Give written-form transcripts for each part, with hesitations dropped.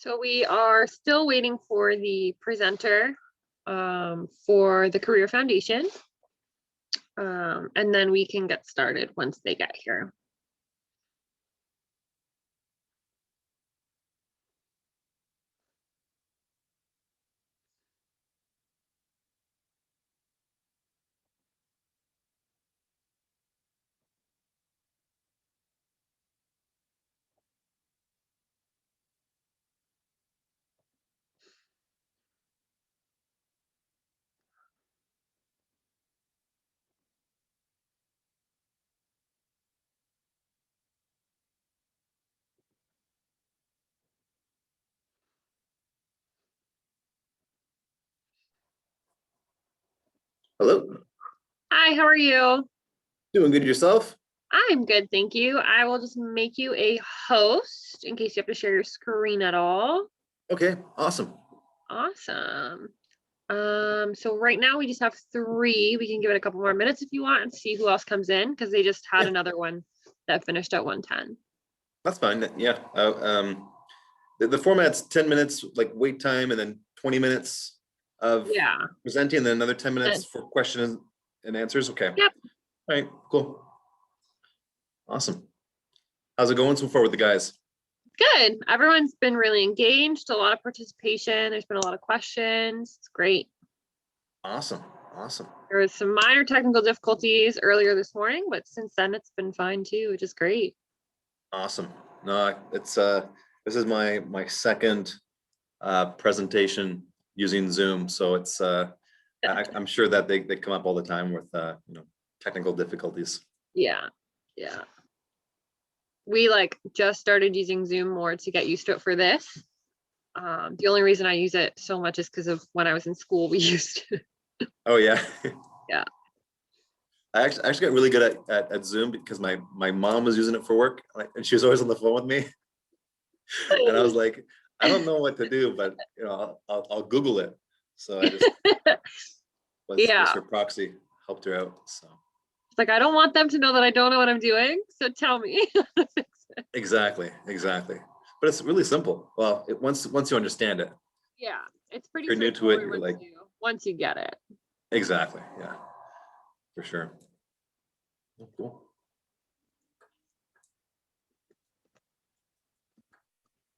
So we are still waiting for the presenter for the Career Foundation. And then we can get started once they get here. Hello. Hi, how are you? Doing good yourself? I'm good, thank you. I will just make you a host in case you have to share your screen at all. Okay, awesome. Awesome. So right now we just have 3. We can give it a couple more minutes if you want and see who else comes in because they just had Yeah, another one that finished at 1:10. that's fine. Yeah. The format's 10 minutes like wait time and then 20 minutes of Yeah. presenting and then another 10 minutes And- for questions and answers. Okay. All Yep. right, cool. Awesome. How's it going so far with the guys? Good. Everyone's been really engaged, a lot of participation. There's been a lot of questions. It's great. Awesome. Awesome. There was some minor technical difficulties earlier this morning, but since then it's been fine too, which is great. Awesome. No, it's this is my second presentation using Zoom. So it's I'm sure that they come up all the time with technical difficulties. Yeah. Yeah. We just started using Zoom more to get used to it for this. The only reason I use it so much is because of when I was in school, we used it. Oh yeah. Yeah. I actually got really good at Zoom because my mom was using it for work and she was always on the phone with me. And I was like, I don't know what to do, but I'll Google it. So I just was Yeah. her proxy, helped her out. So It's like, I don't want them to know that I don't know what I'm doing. So tell me. exactly. But it's really simple. Well, once you understand it, Yeah. It's pretty you're new to it, straightforward you're like, once you get it. exactly. Yeah, for sure. Oh, cool.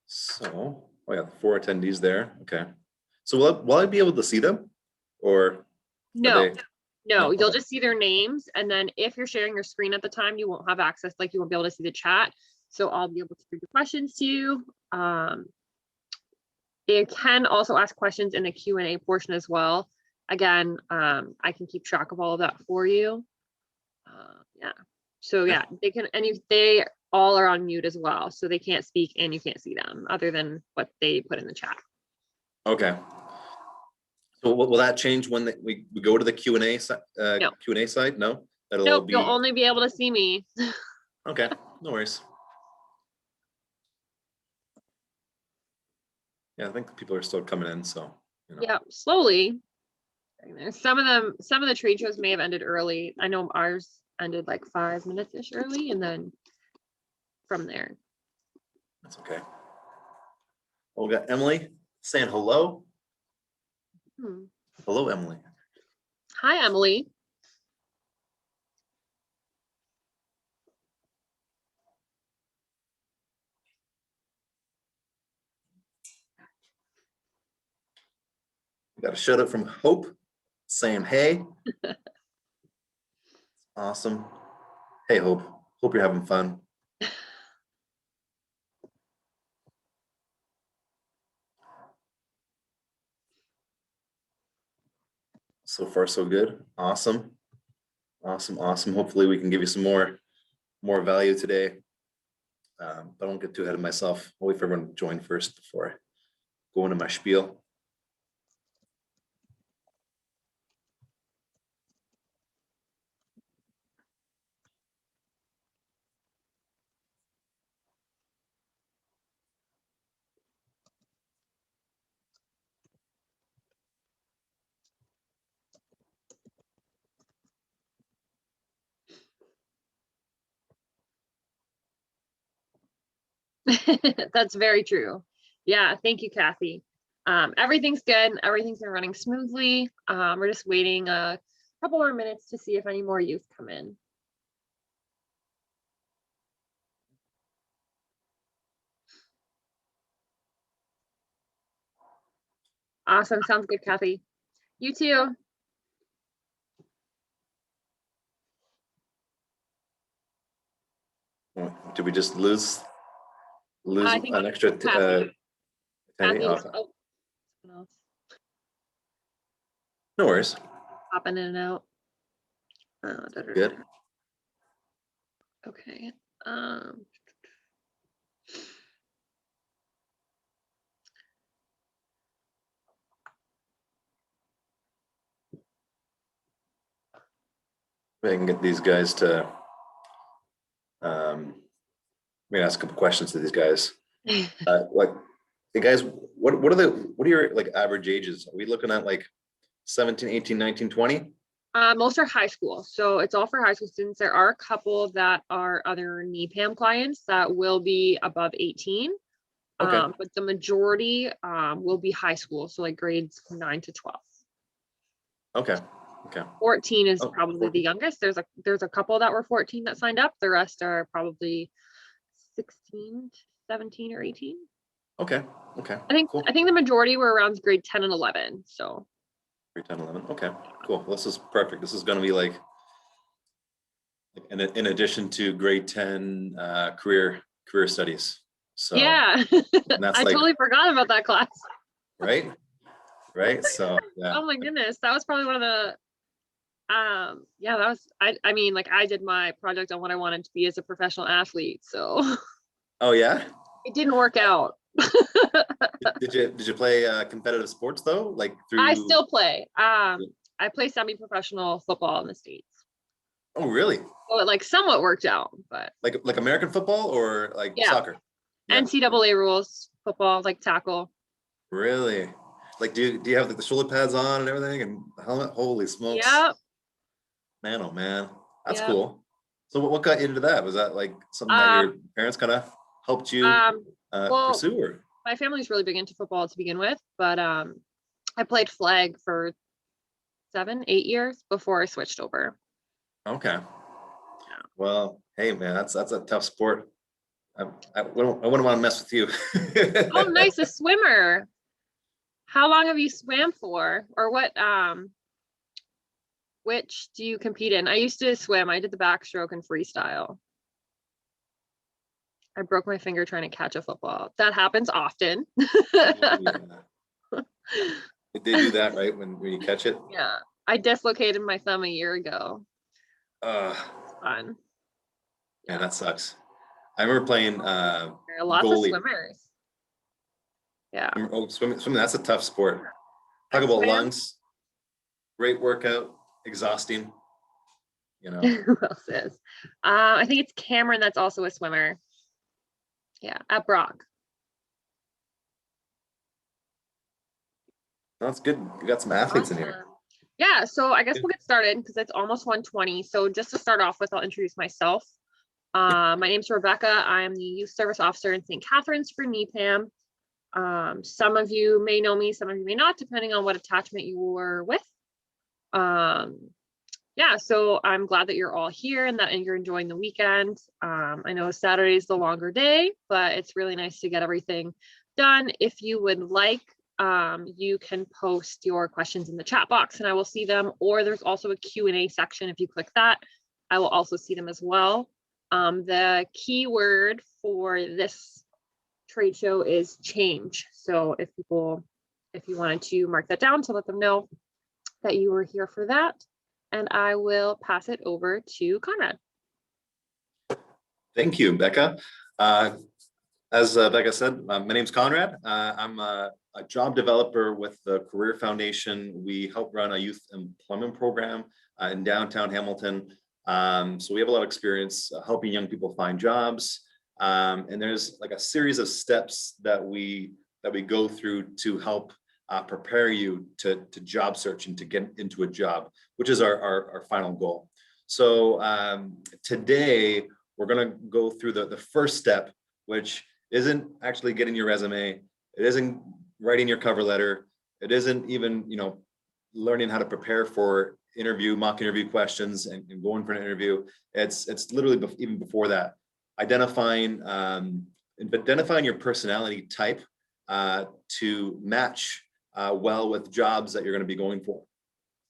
So, oh yeah, 4 attendees there. Okay. So will I be able to see them or are No, they? no, No. you'll Okay. just see their names. And then if you're sharing your screen at the time, you won't have access, you won't be able to see the chat. So I'll be able to read the questions to you. You can also ask questions in the Q&A portion as well. Again, I can keep track of all of that for you. Yeah. So yeah, they can, and they all are on mute as well. So they can't speak and you can't see them other than what they put in the chat. Okay. So will that change when we go to the Q&A No. Q&A side? No, that'll all Nope, you'll be only be able to see me. okay. No worries. Yeah, I think people are still coming in, so Yeah, slowly. Some of the trade shows may have ended early. I know ours ended 5 minutes-ish early, and then from there. that's okay. Well, we got Emily saying hello. Hello, Emily. Hi, Emily. We got a shout out from Hope saying hey. Awesome. Hey, Hope. Hope you're having fun. So far, so good. Awesome. Hopefully, we can give you some more value today. But I won't get too ahead of myself. I'll wait for everyone to join first before I go into my spiel. That's very true. Yeah, thank you, Kathy. Everything's good. Everything's been running smoothly. We're just waiting a couple more minutes to see if any more youth come in. Awesome. Sounds good, Kathy. You too. Did we just lose I think an extra Kathy. attendee? Kathy was, Oh, oh, someone else no worries. popping in and out. Good. Okay. I can get these guys to maybe ask a couple questions to these guys. What the guys, what are your like average ages? Are we looking at like 17, 18, 19, 20? Most are high school, so it's all for high school students. There are a couple that are other NEPAM clients that will be above 18, Okay. but the majority will be high school, so like grades 9 to 12. Okay. Okay. 14 is Oh, probably 14. the youngest. There's a couple that were 14 that signed up. The rest are probably 16, 17, or 18. Okay. Okay. Cool. I think the majority were around grade 10 and 11. So 10, 11. Okay. Cool. This is perfect. This is going to be like in addition to grade 10 career studies. So yeah, and that's I like totally forgot about that class. right. So yeah. Oh my goodness, that was probably one of the yeah, that was I mean, like I did my project on what I wanted to be as a professional athlete, so Oh yeah. it didn't work out. Did you play competitive sports though? Like I through? still play. I play semi-professional football in the States. Oh really? So it like somewhat worked out, but Like American football or like yeah. soccer? Yeah. NCAA rules, football, like tackle. Really? Like do you have like the shoulder pads on and everything and helmet? Holy smokes. Yep. Man, oh man. That's Yep. cool. So what got you into that? Was that like something that Um, your parents kind of helped you well, pursue or? my family's really big into football to begin with, but I played flag for 7, 8 years before I switched over. Okay. Well, hey man, that's a tough sport. I wouldn't want to mess with you. Oh, nice, a swimmer. How long have you swam for? Or what which do you compete in? I used to swim. I did the backstroke and freestyle. I broke my finger trying to catch a football. That happens often. They do that right when you catch it. Yeah. I dislocated my thumb a year ago. Uh, It's fun. Man, that sucks. I remember playing There are lots of goalie. swimmers. Yeah. Oh, swimming, that's a tough sport. I Talk about swam. lungs. Great workout, exhausting. You know. Who else is? I think it's Cameron that's also a swimmer. Yeah, at Brock. That's good. You got some athletes in here. Awesome. Yeah, so I guess we'll get started because it's almost 1:20. So just to start off with, I'll introduce myself. My name's Rebecca. I'm the Youth Service Officer in St. Catharines for NEPAM. Some of you may know me, some of you may not, depending on what attachment you were with. Yeah, so I'm glad that you're all here and that you're enjoying the weekend. I know Saturday's the longer day, but it's really nice to get everything done. If you would like, you can post your questions in the chat box and I will see them, or there's also a Q&A section. If you click that, I will also see them as well. The keyword for this trade show is change. So if you wanted to mark that down to let them know that you were here for that, and I will pass it over to Conrad. Thank you, Becca. As Becca said, my name's Conrad. I'm a job developer with the Career Foundation. We help run a youth employment program in downtown Hamilton. So we have a lot of experience helping young people find jobs. And there's like a series of steps that we go through to help prepare you to job search and to get into a job, which is our final goal. So today we're going to go through the first step, which isn't actually getting your resume. It isn't writing your cover letter. It isn't even, learning how to prepare for mock interview questions and going for an interview. It's literally even before that, identifying your personality type to match well with jobs that you're going to be going for.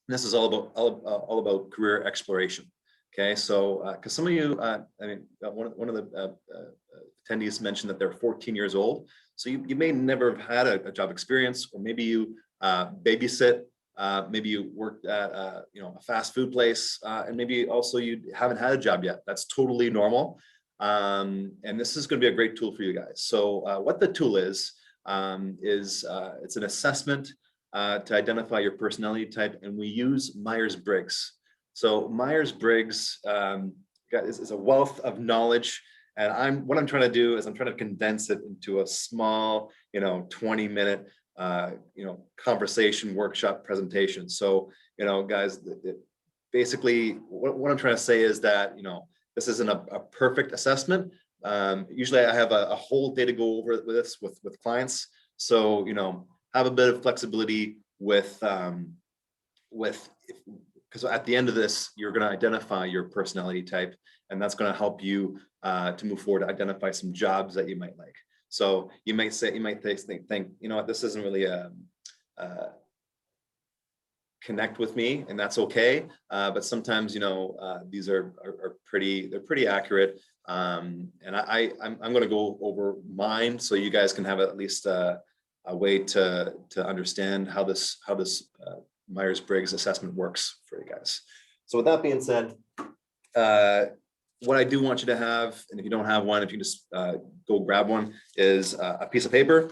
And this is all about career exploration. Okay, so because some of you, one of the attendees mentioned that they're 14 years old, so you may never have had a job experience, or maybe you babysit, maybe you worked at a fast food place, and maybe also you haven't had a job yet. That's totally normal, and this is going to be a great tool for you guys. So what the tool is it's an assessment to identify your personality type, and we use Myers-Briggs. So Myers-Briggs is a wealth of knowledge, and what I'm trying to do is I'm trying to condense it into a small, 20-minute, conversation workshop presentation. So, guys, basically what I'm trying to say is that, this isn't a perfect assessment. Usually I have a whole day to go over this with clients. So, have a bit of flexibility because at the end of this, you're going to identify your personality type, and that's going to help you to move forward to identify some jobs that you might like. So you might think, what, this isn't really connect with me, and that's okay. But sometimes, these are pretty accurate. And I'm going to go over mine so you guys can have at least a way to understand how this Myers-Briggs assessment works for you guys. So with that being said, what I do want you to have, and if you don't have one, if you just go grab one, is a piece of paper.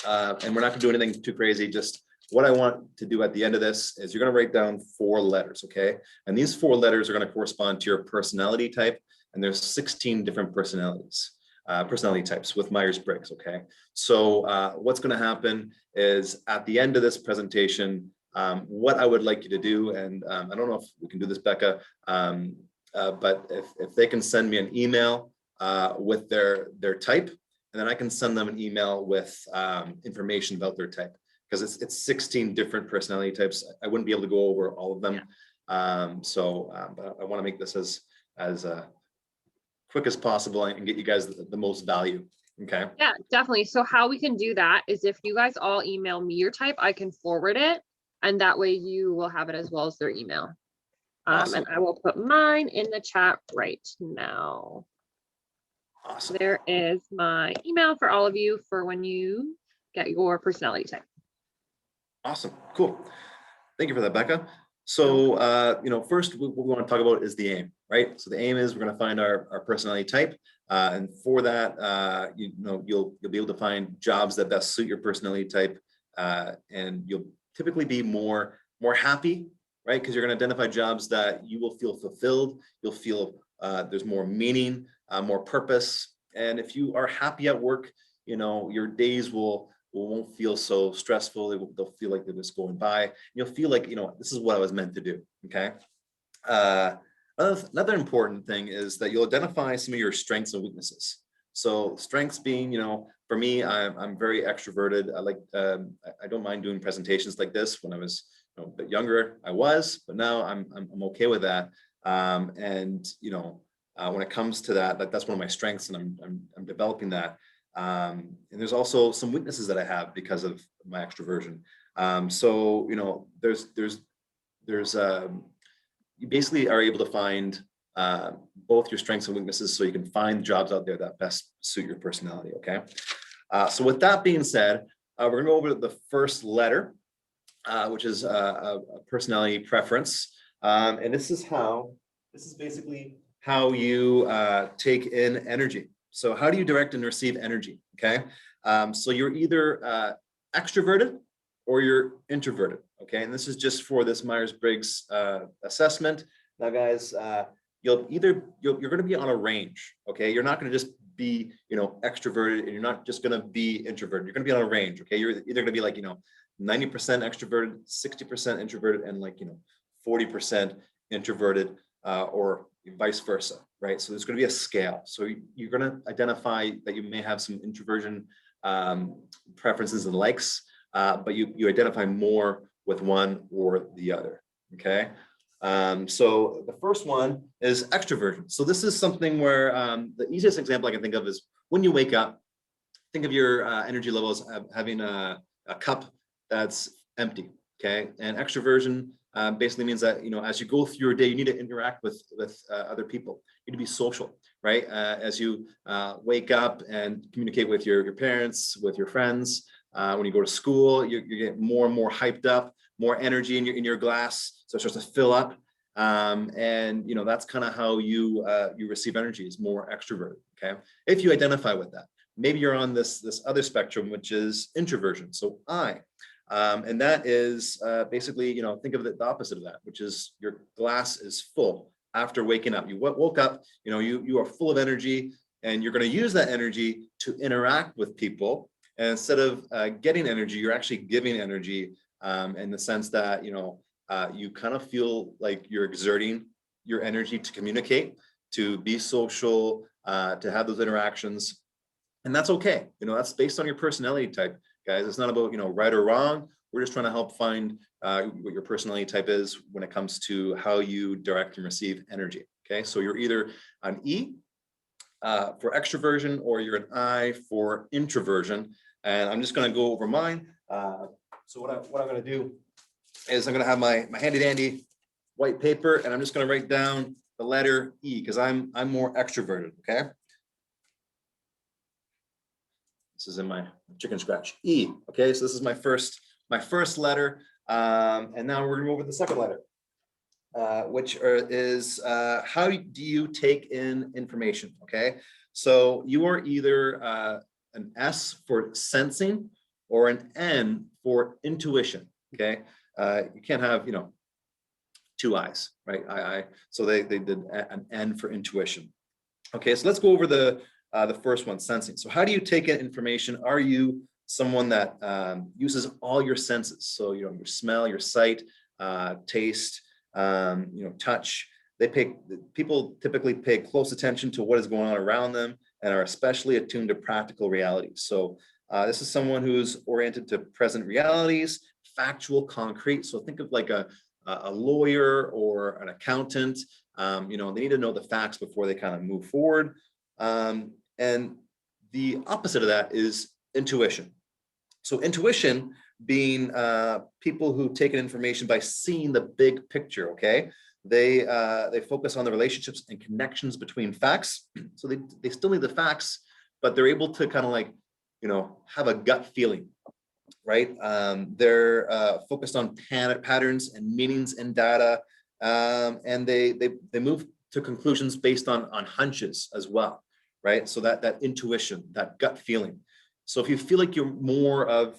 And we're not gonna do anything too crazy. Just what I want to do at the end of this is you're gonna write down 4 letters, okay? And these 4 letters are gonna correspond to your personality type. And there's 16 different personality types with Myers-Briggs, okay? So what's gonna happen is at the end of this presentation, what I would like you to do, and I don't know if we can do this, Becca, but if they can send me an email with their type, and then I can send them an email with information about their type, because it's 16 different personality types. I wouldn't be able to go over all of them. Yeah. But I want to make this as quick as possible and get you guys the most value. Okay. Yeah, definitely. So how we can do that is if you guys all email me your type, I can forward it, and that way you will have it as well as their email. Awesome. And I will put mine in the chat right now. Awesome. There is my email for all of you for when you get your personality type. Awesome. Cool. Thank you for that, Becca. So, first what we want to talk about is the aim, right? So the aim is we're going to find our personality type. And for that, you'll be able to find jobs that best suit your personality type. And you'll typically be more happy, right? Because you're going to identify jobs that you will feel fulfilled. You'll feel there's more meaning, more purpose. And if you are happy at work, your days won't feel so stressful. They'll feel like they're just going by. You'll feel like, this is what I was meant to do. Okay. Another important thing is that you'll identify some of your strengths and weaknesses. So strengths being, for me, I'm very extroverted. I don't mind doing presentations like this. When I was a bit younger, I was, but now I'm okay with that. When it comes to that, that's one of my strengths, and I'm developing that. And there's also some weaknesses that I have because of my extroversion. There's you basically are able to find both your strengths and weaknesses, so you can find jobs out there that best suit your personality. Okay. So with that being said, we're gonna go over the first letter, which is a personality preference, and this is basically how you take in energy. So how do you direct and receive energy? Okay. So you're either extroverted or you're introverted. Okay. And this is just for this Myers-Briggs assessment. Now, guys, you're going to be on a range. Okay. You're not going to just be, extroverted, and you're not just going to be introverted. You're going to be on a range. Okay. You're either going to be like, 90% extroverted, 60% introverted, and 40% introverted, or vice versa, right? So there's going to be a scale. So you're going to identify that you may have some introversion preferences and likes, but you identify more with one or the other. Okay. So the first one is extroversion. So this is something where the easiest example I can think of is when you wake up, think of your energy levels having a cup that's empty. Okay. And extroversion basically means that, as you go through your day, you need to interact with other people. You need to be social, right? As you wake up and communicate with your parents, with your friends. When you go to school, you get more and more hyped up, more energy in your glass, so it starts to fill up, and that's kind of how you receive energy, is more extroverted. Okay, if you identify with that, maybe you're on this other spectrum, which is introversion. So and that is basically, think of the opposite of that, which is your glass is full after waking up. You woke up, you are full of energy, and you're going to use that energy to interact with people. And instead of getting energy, you're actually giving energy, in the sense that, you kind of feel like you're exerting your energy to communicate, to be social, to have those interactions. And that's okay. That's based on your personality type, guys. It's not about, right or wrong. We're just trying to help find what your personality type is when it comes to how you direct and receive energy. Okay. So you're either an E for extroversion, or you're an I for introversion. And I'm just going to go over mine. So what I'm going to do is I'm going to have my handy dandy white paper, and I'm just going to write down the letter E, because I'm more extroverted. Okay. This is in my chicken scratch, E. Okay. So this is my first letter. And now we're going to go over the second letter, which is how do you take in information? Okay. So you are either an S for sensing or an N for intuition. Okay. You can't have, two I's, right? So they did an N for intuition. Okay. So let's go over the first one, sensing. So how do you take in information? Are you someone that uses all your senses? So, your smell, your sight, taste, touch. People typically pay close attention to what is going on around them and are especially attuned to practical realities. So this is someone who's oriented to present realities, factual, concrete. So think of like a lawyer or an accountant. They need to know the facts before they kind of move forward. And the opposite of that is intuition. So intuition being people who take in information by seeing the big picture. Okay. They focus on the relationships and connections between facts. So they still need the facts, but they're able to kind of like, have a gut feeling, right? They're focused on patterns and meanings in data, and they move to conclusions based on hunches as well, right? So that intuition, that gut feeling. So if you feel like you're more of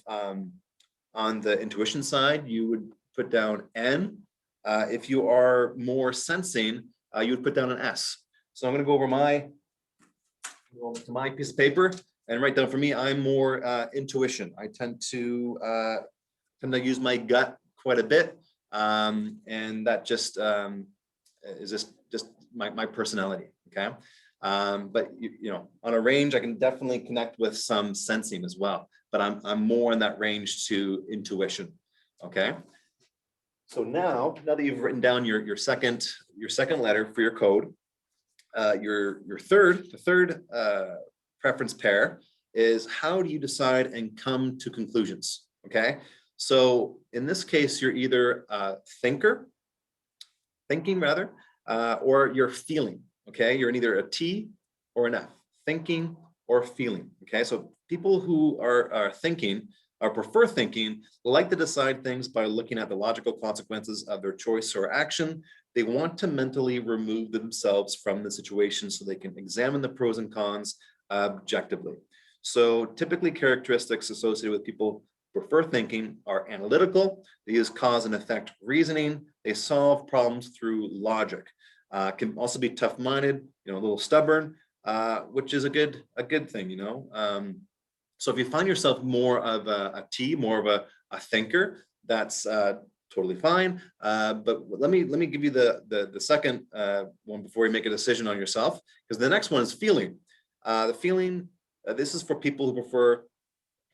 on the intuition side, you would put down N. If you are more sensing, you would put down an S. So I'm going to go over to my piece of paper and write down, for me, I'm more intuition. I tend to use my gut quite a bit, and that just is just my personality. Okay. But on a range, I can definitely connect with some sensing as well, but I'm more in that range to intuition. Okay. So now that you've written down your second letter for your code, the third preference pair is, how do you decide and come to conclusions? Okay. So in this case, you're either thinking rather, or you're feeling. Okay. You're either a T or an F, thinking or feeling. Okay. So people who are thinking, or prefer thinking, like to decide things by looking at the logical consequences of their choice or action. They want to mentally remove themselves from the situation so they can examine the pros and cons objectively. So typically characteristics associated with people who prefer thinking are analytical. They use cause and effect reasoning. They solve problems through logic. Can also be tough-minded, a little stubborn, which is a good thing, So if you find yourself more of a T, more of a thinker, that's totally fine. But let me give you the second one before you make a decision on yourself, because the next one is feeling. The feeling, this is for people who prefer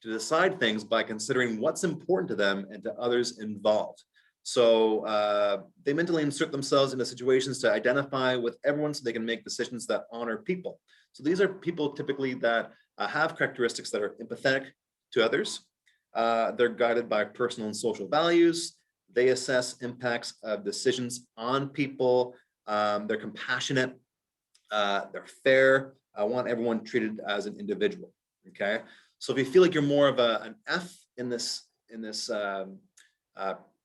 to decide things by considering what's important to them and to others involved. So they mentally insert themselves into situations to identify with everyone so they can make decisions that honor people. So these are people typically that have characteristics that are empathetic to others. They're guided by personal and social values. They assess impacts of decisions on people. They're compassionate. They're fair. I want everyone treated as an individual. Okay. So if you feel like you're more of an F in this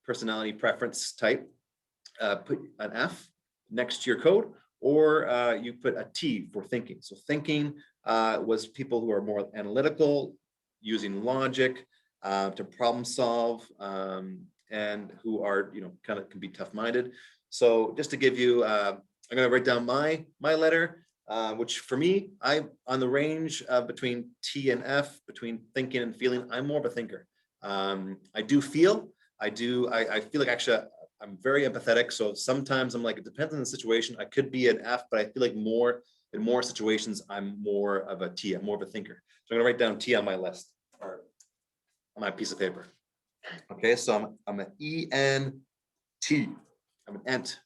personality preference type, put an F next to your code, or you put a T for thinking. So thinking was people who are more analytical, using logic to problem solve, and who are, kind of can be tough-minded. So just to give you, I'm going to write down my letter, which for me, on the range between T and F, between thinking and feeling, I'm more of a thinker. I feel like actually I'm very empathetic. So sometimes I'm like, it depends on the situation. I could be an F, but I feel like in more situations, I'm more of a T. I'm more of a thinker. So I'm gonna write down T on my list or on my piece of paper. Okay, so I'm an ENT. I'm an ENT,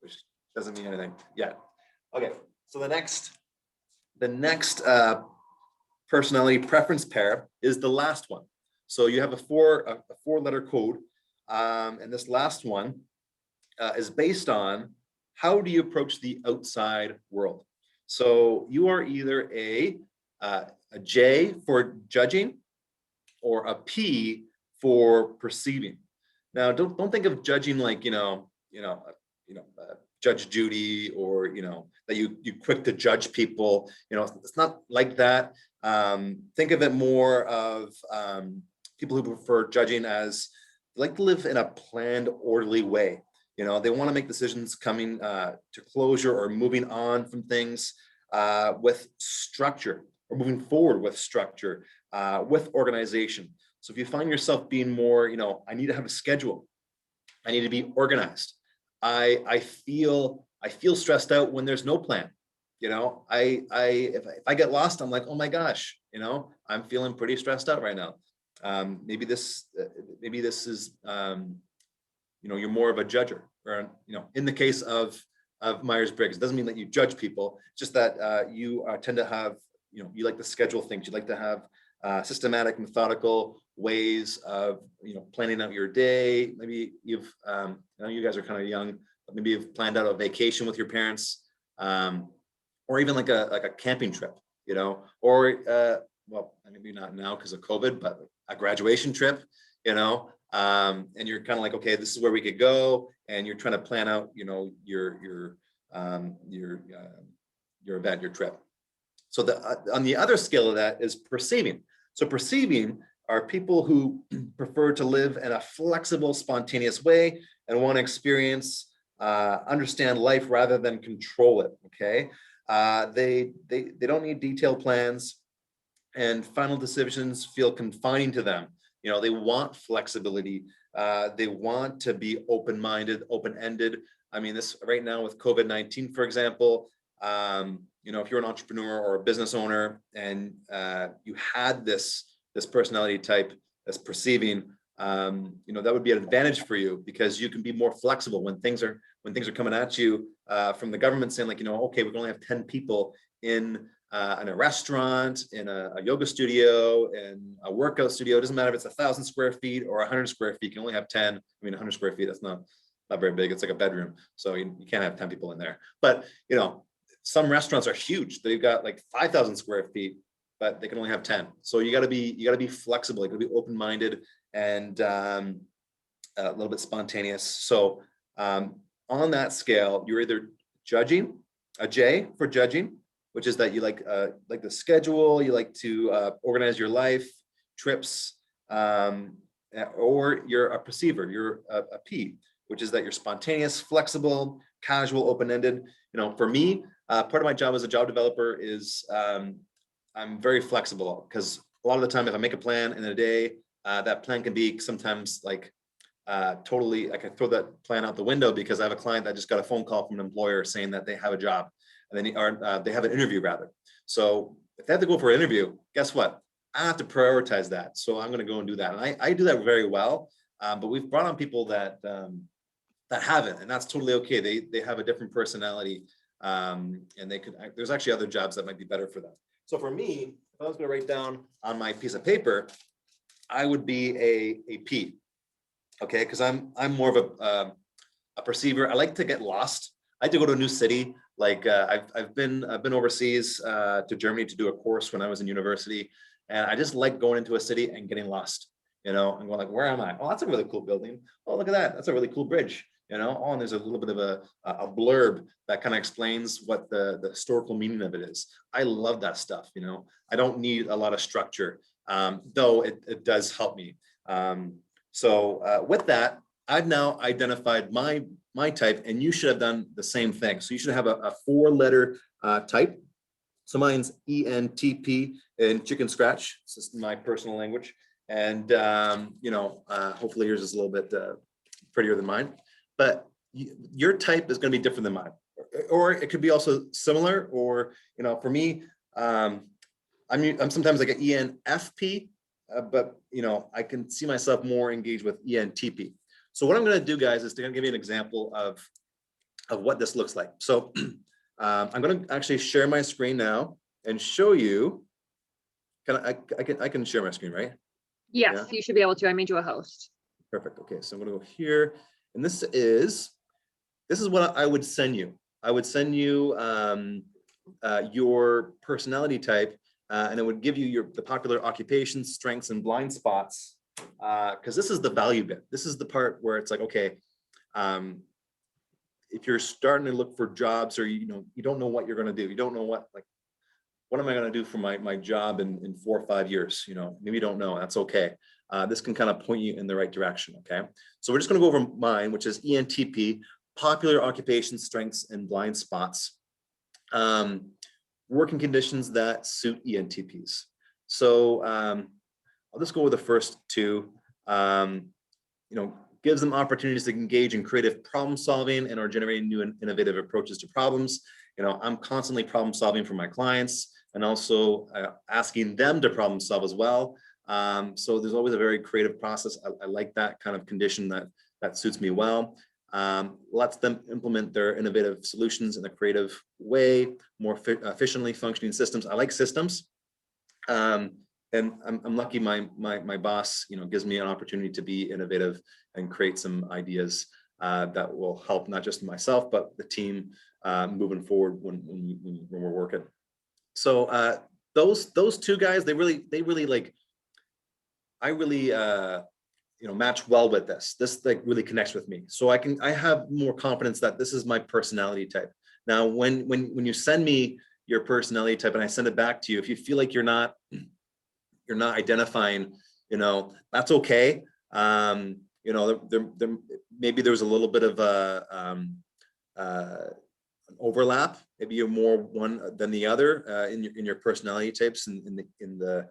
which doesn't mean anything yet. Okay, so the next personality preference pair is the last one. So you have a four-letter code, and this last one is based on how do you approach the outside world. So you are either a J for judging, or a P for perceiving. Now, don't think of judging like Judge Judy, or that you quick to judge people. It's not like that. Think of it more of people who prefer judging as like to live in a planned, orderly way. They want to make decisions coming to closure or moving on from things with structure, or moving forward with structure, with organization. So if you find yourself being more, I need to have a schedule, I need to be organized. I feel stressed out when there's no plan. If I get lost, I'm like, oh my gosh, I'm feeling pretty stressed out right now. Maybe this is, you're more of a judger, or, in the case of Myers-Briggs, it doesn't mean that you judge people, it's just that you tend to have, you like to schedule things, you like to have systematic, methodical ways of, planning out your day. Maybe you've, I know you guys are kind of young, but maybe you've planned out a vacation with your parents, or even like a camping trip, or well, maybe not now because of COVID, but a graduation trip, and you're kind of like, okay, this is where we could go, and you're trying to plan out, your event, your trip. So on the other scale of that is perceiving. So perceiving are people who prefer to live in a flexible, spontaneous way and want to experience, understand life rather than control it. Okay, they don't need detailed plans, and final decisions feel confining to them. They want flexibility. They want to be open-minded, open-ended. I mean, this right now with COVID-19, for example, if you're an entrepreneur or a business owner, and you had this personality type, this perceiving, that would be an advantage for you, because you can be more flexible when things are coming at you from the government saying, like, okay, we can only have 10 people in a restaurant, in a yoga studio, in a workout studio. It doesn't matter if it's 1,000 square feet or 100 square feet. You can only have 10. I mean, 100 square feet, that's not very big. It's like a bedroom. So you can't have 10 people in there. But, some restaurants are huge. They've got like 5,000 square feet, but they can only have 10. So you got to be flexible. You got to be open-minded and a little bit spontaneous. So on that scale, you're either judging, a J for judging, which is that you like the schedule, you like to organize your life, trips, or you're a perceiver, you're a P, which is that you're spontaneous, flexible, casual, open-ended. For me, part of my job as a job developer is I'm very flexible, because a lot of the time, if I make a plan in a day, that plan can be sometimes like totally, I can throw that plan out the window, because I have a client that just got a phone call from an employer saying that they have a job, and then they have an interview rather. So if they have to go for an interview, guess what? I have to prioritize that. So I'm going to go and do that. And I do that very well. But we've brought on people that haven't, and that's totally okay. They have a different personality, and they could. There's actually other jobs that might be better for them. So for me, if I was going to write down on my piece of paper, I would be a P. Okay, because I'm more of a perceiver. I like to get lost. I like to go to a new city. Like I've been overseas to Germany to do a course when I was in university, and I just like going into a city and getting lost. And going like, where am I? Oh, that's a really cool building. Oh, look at that. That's a really cool bridge. Oh, and there's a little bit of a blurb that kind of explains what the historical meaning of it is. I love that stuff. I don't need a lot of structure, though it does help me. So with that, I've now identified my type, and you should have done the same thing. So you should have a 4-letter type. So mine's ENTP in chicken scratch. This is my personal language. And, hopefully yours is a little bit prettier than mine. But your type is going to be different than mine. Or it could be also similar. Or, for me, I'm sometimes like an ENFP, but, I can see myself more engaged with ENTP. So what I'm going to do, guys, is to give you an example of what this looks like. So I'm going to actually share my screen now and show you. I can share my screen, right? Yes, Yeah. you should be able to. I made you a host. Perfect. Okay, so I'm going to go here, and this is what I would send you. I would send you your personality type, and it would give you the popular occupations, strengths, and blind spots. Because this is the value bit. This is the part where it's like, okay, if you're starting to look for jobs, or you don't know what you're going to do, you don't know what am I going to do for my job in 4 or 5 years? Maybe you don't know. That's okay. This can kind of point you in the right direction. Okay. So we're just going to go over mine, which is ENTP, popular occupations, strengths, and blind spots. Working conditions that suit ENTPs. So I'll just go with the first two. Gives them opportunities to engage in creative problem solving and are generating new and innovative approaches to problems. I'm constantly problem solving for my clients, and also asking them to problem solve as well. So there's always a very creative process. I like that kind of condition that suits me well. Lets them implement their innovative solutions in a creative way, more efficiently functioning systems. I like systems. And I'm lucky my boss, gives me an opportunity to be innovative and create some ideas that will help not just myself, but the team moving forward when we're working. So those two guys, they really like, I really match well with this. This like really connects with me. So I have more confidence that this is my personality type. Now, when you send me your personality type and I send it back to you, if you feel like you're not identifying, that's okay. There maybe there's a little bit of an overlap. Maybe you're more one than the other in your personality types in the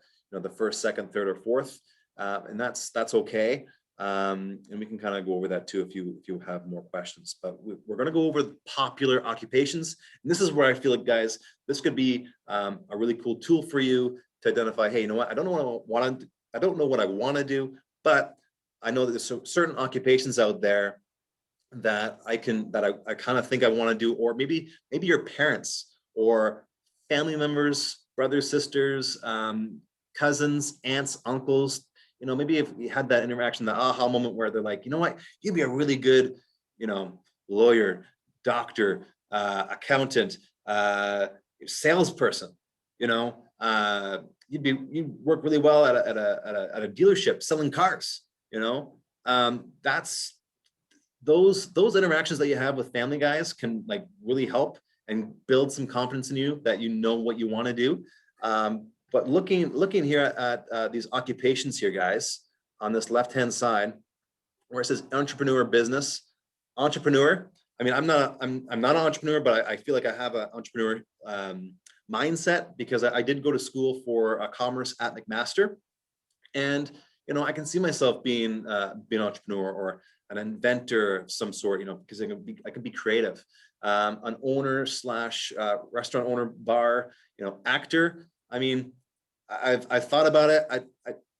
first, second, third, or fourth, and that's okay. And we can kind of go over that too if you have more questions. But we're going to go over popular occupations, and this is where I feel like, guys, this could be a really cool tool for you to identify, hey, I don't know what I want to do, but I know that there's certain occupations out there that I kind of think I want to do, or maybe your parents or family members, brothers, sisters, cousins, aunts, uncles, maybe if you had that interaction, the aha moment where they're like, you'd be a really good, lawyer, doctor, accountant, salesperson, you'd work really well at a dealership selling cars. That's those interactions that you have with family guys can like really help and build some confidence in you that what you want to do. But looking here at these occupations here, guys, on this left-hand side, where it says entrepreneur, business, entrepreneur. I mean, I'm not an entrepreneur, but I feel like I have an entrepreneur mindset because I did go to school for commerce at McMaster, and I can see myself being an entrepreneur or an inventor of some sort, because I could be creative, an owner / restaurant owner, bar, actor. I mean, I've thought about it.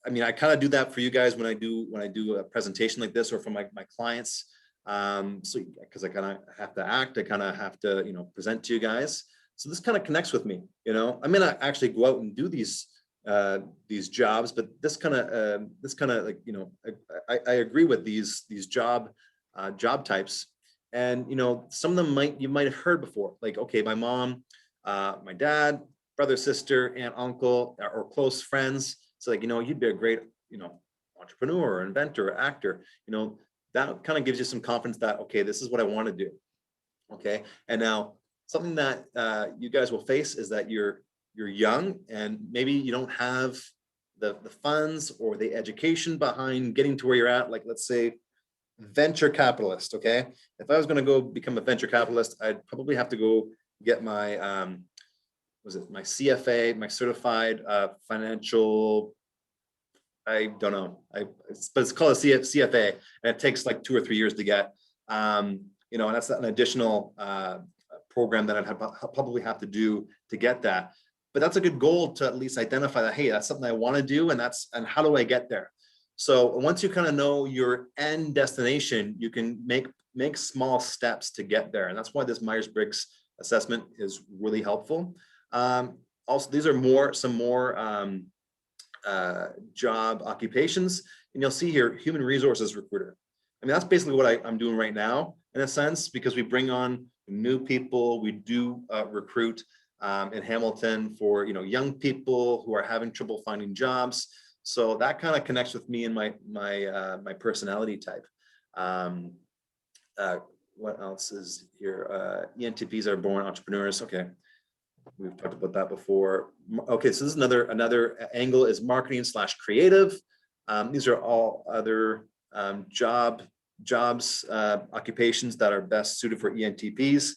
I mean, I kind of do that for you guys when I do a presentation like this or for my clients. So because I kind of have to act, I kind of have to, present to you guys. So this kind of connects with me, I may not actually go out and do these jobs, but this kind of like, I agree with these job types. And, some of them you might have heard before, like, okay, my mom, my dad, brother, sister, aunt, uncle, or close friends. So like, you'd be a great, entrepreneur or inventor or actor, that kind of gives you some confidence that, okay, this is what I want to do. Okay. And now something that you guys will face is that you're young and maybe you don't have the funds or the education behind getting to where you're at. Like, let's say venture capitalist. Okay. If I was going to go become a venture capitalist, I'd probably have to go get my, my CFA, my certified financial, I don't know, but it's called a CFA, and it takes like 2 or 3 years to get, and that's an additional program that I'd probably have to do to get that. But that's a good goal to at least identify that, hey, that's something I want to do, and how do I get there? So once you kind of know your end destination, you can make small steps to get there. And that's why this Myers-Briggs assessment is really helpful. Also, these are some more job occupations. And you'll see here, human resources recruiter. I mean, that's basically what I'm doing right now, in a sense, because we bring on new people. We do recruit in Hamilton for, young people who are having trouble finding jobs. So that kind of connects with me and my personality type. What else is here? ENTPs are born entrepreneurs. Okay, we've talked about that before. Okay, so this is another angle is marketing / creative. These are all other jobs, occupations that are best suited for ENTPs.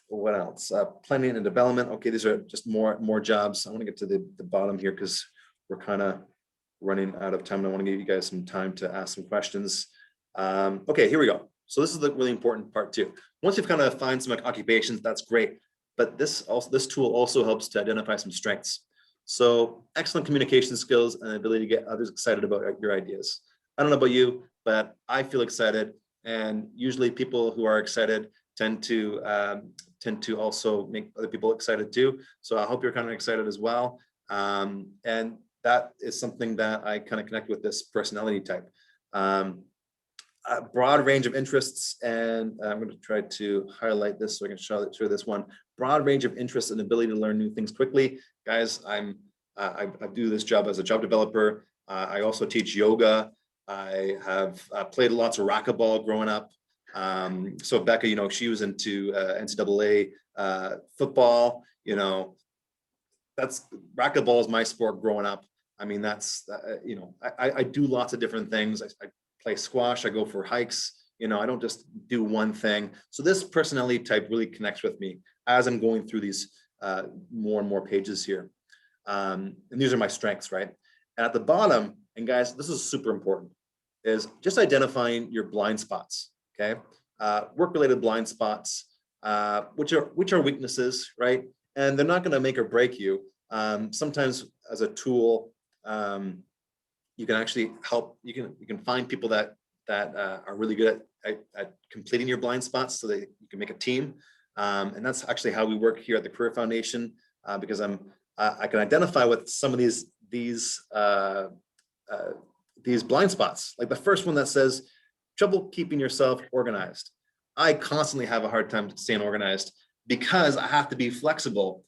What else? Planning and development. Okay, these are just more jobs. I want to get to the bottom here because we're kind of running out of time. And I want to give you guys some time to ask some questions. Okay, here we go. So this is the really important part too. Once you've kind of find some occupations, that's great. But this tool also helps to identify some strengths. So excellent communication skills and ability to get others excited about your ideas. I don't know about you, but I feel excited. And usually people who are excited tend to also make other people excited too. So I hope you're kind of excited as well. And that is something that I kind of connect with this personality type. A broad range of interests, and I'm going to try to highlight this so I can show this one. Broad range of interests and ability to learn new things quickly. Guys, I do this job as a job developer. I also teach yoga. I have played lots of racquetball growing up. So Becca, she was into NCAA football. That's racquetball is my sport growing up. I mean, that's I do lots of different things. I play squash. I go for hikes. I don't just do one thing. So this personality type really connects with me as I'm going through these more and more pages here. And these are my strengths, right? And at the bottom, and guys, this is super important, is just identifying your blind spots. Okay, work-related blind spots, which are weaknesses, right? And they're not going to make or break you. Sometimes as a tool, you can actually help. You can find people that are really good at completing your blind spots, so that you can make a team. And that's actually how we work here at the Career Foundation, because I can identify with some of these blind spots. Like the first one that says trouble keeping yourself organized. I constantly have a hard time staying organized because I have to be flexible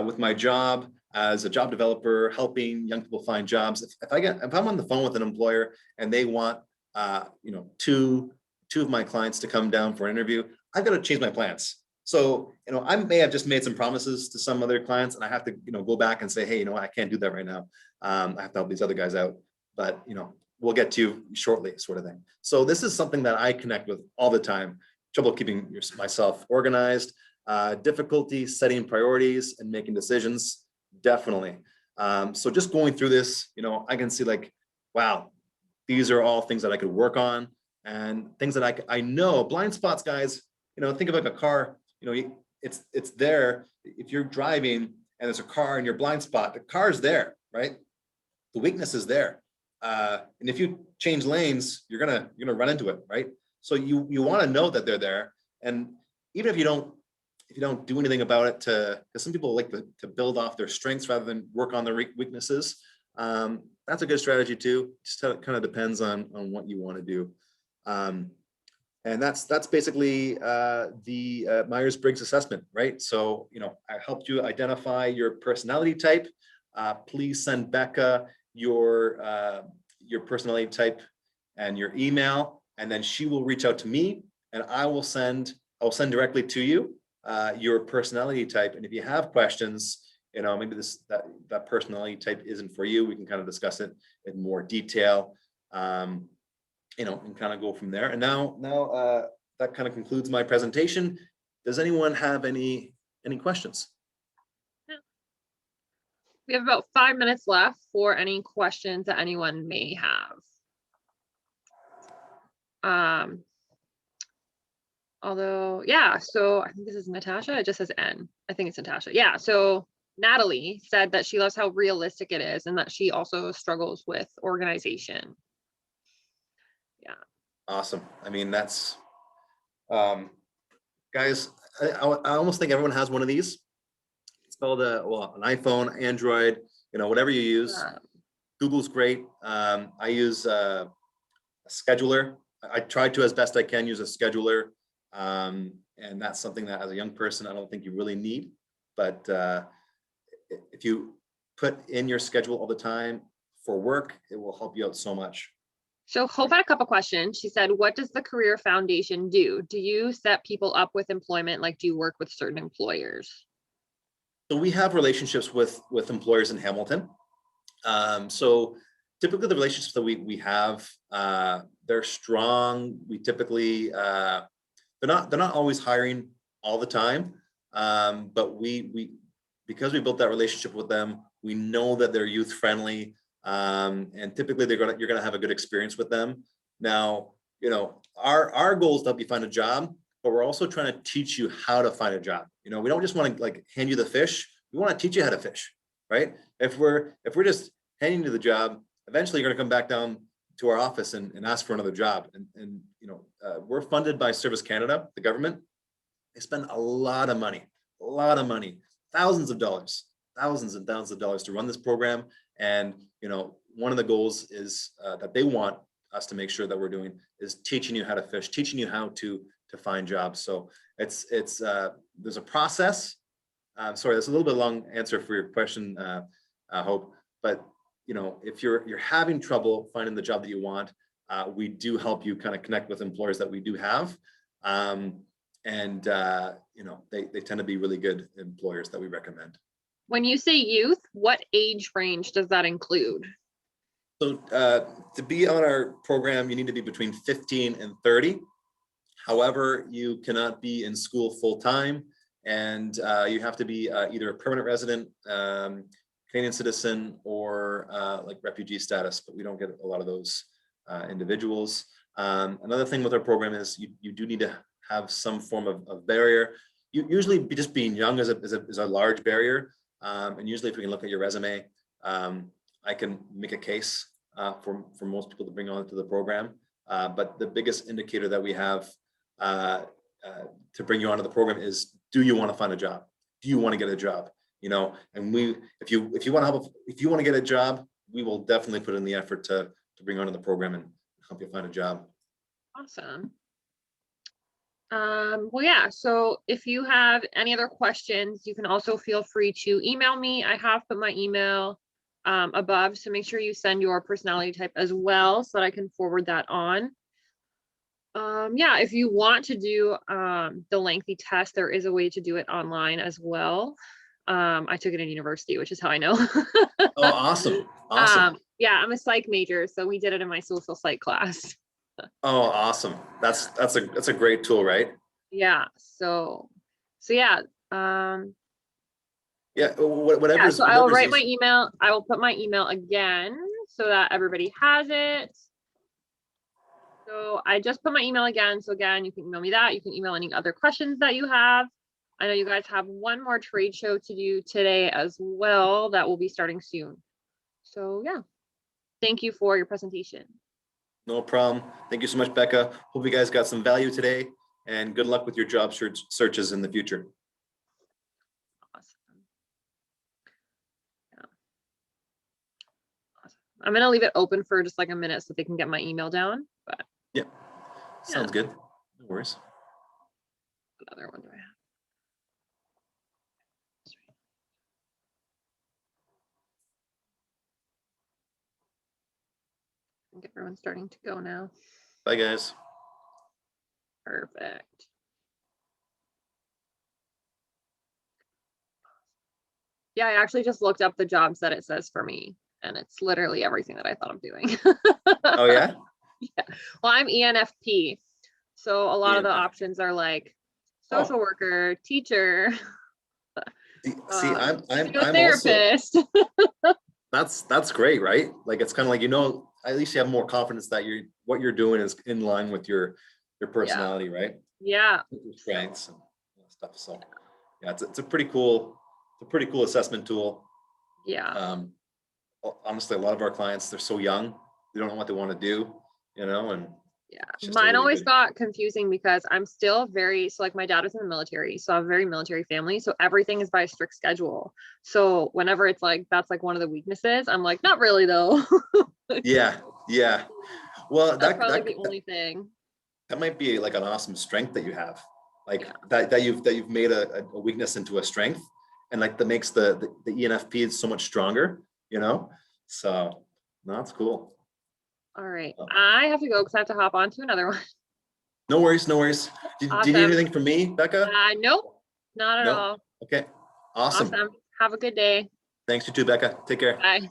with my job as a job developer, helping young people find jobs. If I'm on the phone with an employer and they want two of my clients to come down for an interview, I've got to change my plans. So I may have just made some promises to some other clients, and I have to go back and say, hey, I can't do that right now. I have to help these other guys out, but we'll get to you shortly, sort of thing. So this is something that I connect with all the time. Trouble keeping myself organized, difficulty setting priorities and making decisions, definitely. So just going through this, I can see like, wow, these are all things that I could work on and things that I know. Blind spots, guys, think of like a car, it's there. If you're driving and there's a car in your blind spot, the car's there, right? The weakness is there. And if you change lanes, you're gonna run into it, right? So you want to know that they're there. And even if you don't do anything about it, because some people like to build off their strengths rather than work on their weaknesses. That's a good strategy too. Just kind of depends on what you want to do. And that's basically the Myers-Briggs assessment, right? So, I helped you identify your personality type. Please send Becca your personality type and your email, and then she will reach out to me, and I'll send directly to you your personality type. And if you have questions, maybe that personality type isn't for you, we can kind of discuss it in more detail. And kind of go from there. And now that kind of concludes my presentation. Does anyone have any questions? We have about 5 minutes left for any questions that anyone may have. Although, yeah, so I think this is Natasha. It just says N. I think it's Natasha. Yeah, so Natalie said that she loves how realistic it is and that she also struggles with organization. Yeah. Awesome. I mean, that's, guys, I almost think everyone has one of these. It's called an iPhone, Android, whatever you use. Google's great. I use a scheduler. I try to, as best I can, use a scheduler. And that's something that as a young person, I don't think you really need. But if you put in your schedule all the time for work, it will help you out so much. So Hope had a couple questions. She said, what does the Career Foundation do? Do you set people up with employment? Like, do you work with certain employers? So we have relationships with employers in Hamilton. So typically the relationships that we have, they're strong. We typically, they're not always hiring all the time. But because we built that relationship with them, we know that they're youth friendly. And typically you're gonna have a good experience with them. Now, our goal is to help you find a job, but we're also trying to teach you how to find a job. We don't just want to hand you the fish. We want to teach you how to fish, right? If we're just handing you the job, eventually you're gonna come back down to our office and ask for another job. And we're funded by Service Canada, the government. They spend a lot of money, thousands and thousands of dollars to run this program. And one of the goals is that they want us to make sure that we're doing is teaching you how to fish, teaching you how to find jobs. So it's there's a process. Sorry, that's a little bit long answer for your question, Hope. But if you're having trouble finding the job that you want, we do help you kind of connect with employers that we do have. They tend to be really good employers that we recommend. When you say youth, what age range does that include? So to be on our program, you need to be between 15 and 30. However, you cannot be in school full time, and you have to be either a permanent resident, Canadian citizen, or like refugee status, but we don't get a lot of those individuals. Another thing with our program is you do need to have some form of barrier. Usually just being young is a large barrier. And usually if we can look at your resume, I can make a case for most people to bring on to the program. But the biggest indicator that we have to bring you onto the program is, do you want to find a job? Do you want to get a job? And if you want to get a job, we will definitely put in the effort to bring you onto the program and help you find a job. Awesome. Well, yeah, so if you have any other questions, you can also feel free to email me. I have put my email above, so make sure you send your personality type as well so that I can forward that on. Yeah, if you want to do the lengthy test, there is a way to do it online as well. I took it in university, which is how I know. Oh, awesome. Yeah, I'm a psych major, so we did it in my social psych class. Oh, awesome. That's a great tool, right? Yeah, so yeah. Yeah, whatever. Yeah, so I will write my email. I will put my email again so that everybody has it. So I just put my email again. So again, you can email me that. You can email any other questions that you have. I know you guys have one more trade show to do today as well that will be starting soon. So yeah, thank you for your presentation. No problem. Thank you so much, Becca. Hope you guys got some value today, and good luck with your job searches in the future. Awesome. Yeah. Awesome. I'm gonna leave it open for just like a minute so they can get my email down, but Yeah, sounds good. No worries. what other one do I have? I think everyone's starting to go now. Bye, guys. Perfect. Yeah, I actually just looked up the jobs that it says for me, and it's literally everything that I thought of doing. Oh, yeah? Yeah. Well, I'm ENFP, so a lot of the ENFP. options are like Oh. social worker, teacher, See, I'm also, therapist. that's great, right? Like, it's kind of like, you know, at least you have more confidence that what you're doing is in line with your personality, right? Yeah. With your strengths and stuff. So yeah, it's a pretty cool assessment tool. Yeah. Honestly, a lot of our clients, they're so young, they don't know what they want to do, you know, and Yeah. it's just a Mine really always good. got confusing because I'm still so like my dad was in the military, so I'm a very military family. So everything is by a strict schedule. So whenever it's like that's like one of the weaknesses, I'm like, not really though. Yeah, yeah. Well, That's probably the only thing. that might be like an awesome strength that you have, like Yeah. that you've made a weakness into a strength, and like that makes the ENFP so much stronger, you know. So no, that's cool. All right. I have to go because I have to hop on to another one. No worries, no worries. Do you need Awesome. anything from me, Becca? Nope, not at No. all. Okay. Awesome. Awesome. Have a good day. Thanks, you too, Becca. Take care. Bye.